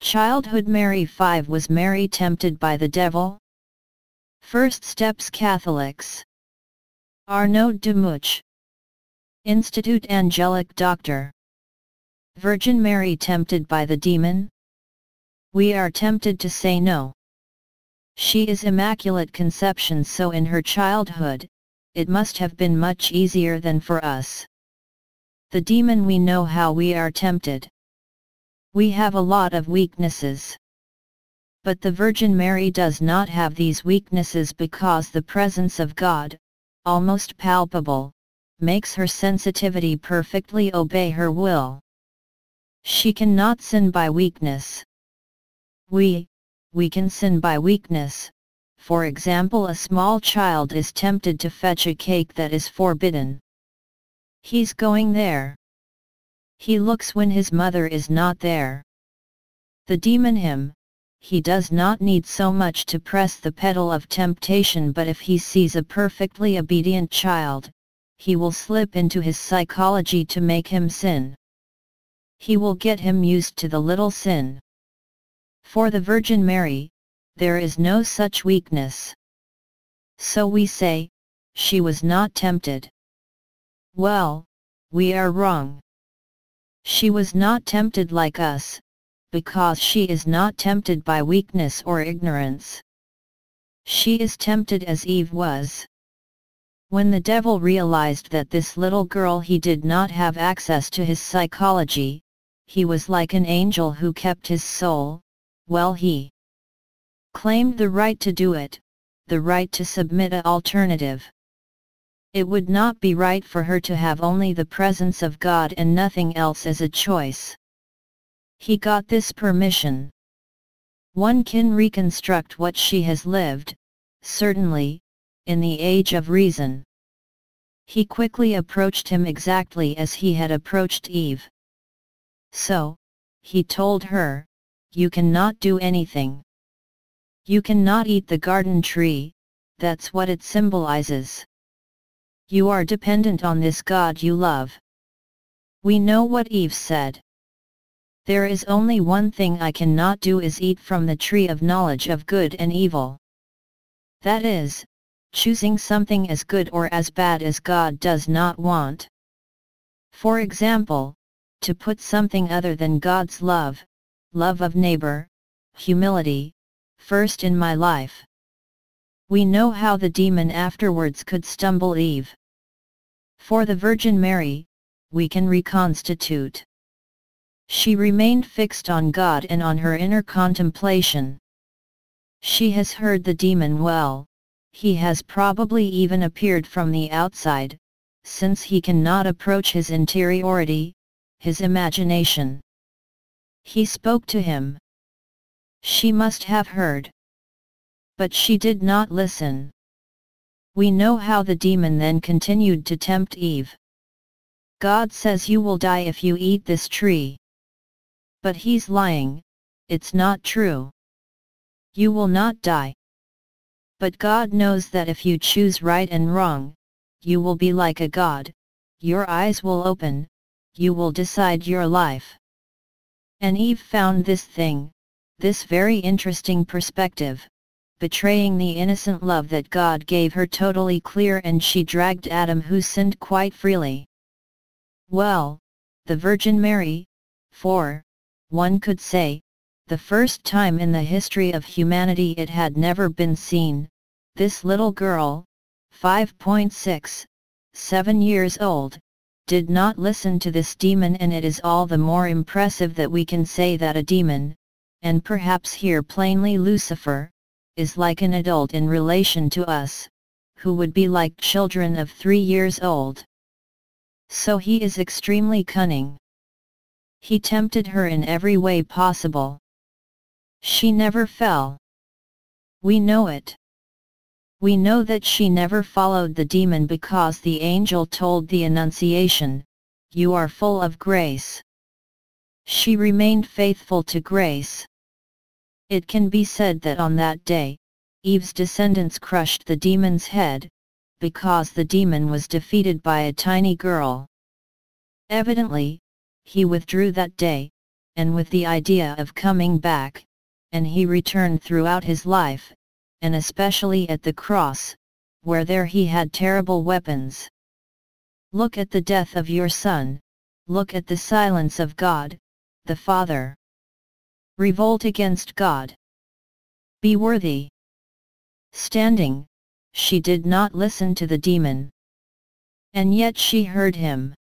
Childhood Mary 5 Was Mary tempted by the devil? First steps Catholics. Arnaud Demuch. Institute Angelic Doctor. Virgin Mary tempted by the demon? We are tempted to say no. She is Immaculate Conception, so in her childhood, it must have been much easier than for us. The demon, we know how we are tempted. We have a lot of weaknesses. But the Virgin Mary does not have these weaknesses because the presence of God, almost palpable, makes her sensitivity perfectly obey her will. She cannot sin by weakness. We can sin by weakness. For example, a small child is tempted to fetch a cake that is forbidden. He's going there. He looks when his mother is not there. The demon he does not need so much to press the pedal of temptation, but if he sees a perfectly obedient child, he will slip into his psychology to make him sin. He will get him used to the little sin. For the Virgin Mary, there is no such weakness. So we say, she was not tempted. Well, we are wrong. She was not tempted like us, because she is not tempted by weakness or ignorance. She is tempted as Eve was. When the devil realized that this little girl, he did not have access to his psychology, he was like an angel who kept his soul, well, he claimed the right to do it, the right to submit an alternative. It would not be right for her to have only the presence of God and nothing else as a choice. He got this permission. One can reconstruct what she has lived, certainly, in the age of reason. He quickly approached him exactly as he had approached Eve. So, he told her, you cannot do anything. You cannot eat the garden tree, that's what it symbolizes. You are dependent on this God you love. We know what Eve said. There is only one thing I cannot do, is eat from the tree of knowledge of good and evil. That is, choosing something as good or as bad as God does not want. For example, to put something other than God's love of neighbor, humility, first in my life. We know how the demon afterwards could stumble Eve. For the Virgin Mary, we can reconstitute. She remained fixed on God and on her inner contemplation. She has heard the demon well, he has probably even appeared from the outside, since he cannot approach his interiority, his imagination. He spoke to him. She must have heard. But she did not listen. We know how the demon then continued to tempt Eve. God says you will die if you eat this tree. But he's lying, it's not true. You will not die. But God knows that if you choose right and wrong, you will be like a God, your eyes will open, you will decide your life. And Eve found this very interesting perspective, betraying the innocent love that God gave her totally clear, and she dragged Adam, who sinned, quite freely. Well, the Virgin Mary, for, one could say, the first time in the history of humanity it had never been seen, this little girl, 5.6, 7 years old, did not listen to this demon, and it is all the more impressive that we can say that a demon, and perhaps here plainly Lucifer, is like an adult in relation to us, who would be like children of 3 years old. So he is extremely cunning. He tempted her in every way possible. She never fell. We know it. We know that she never followed the demon because the angel told the Annunciation, "You are full of grace." She remained faithful to grace. It can be said that on that day, Eve's descendants crushed the demon's head, because the demon was defeated by a tiny girl. Evidently, he withdrew that day, and with the idea of coming back, and he returned throughout his life, and especially at the cross, where there he had terrible weapons. Look at the death of your Son, look at the silence of God, the Father. Revolt against God. Be worthy. Standing, she did not listen to the demon. And yet she heard him.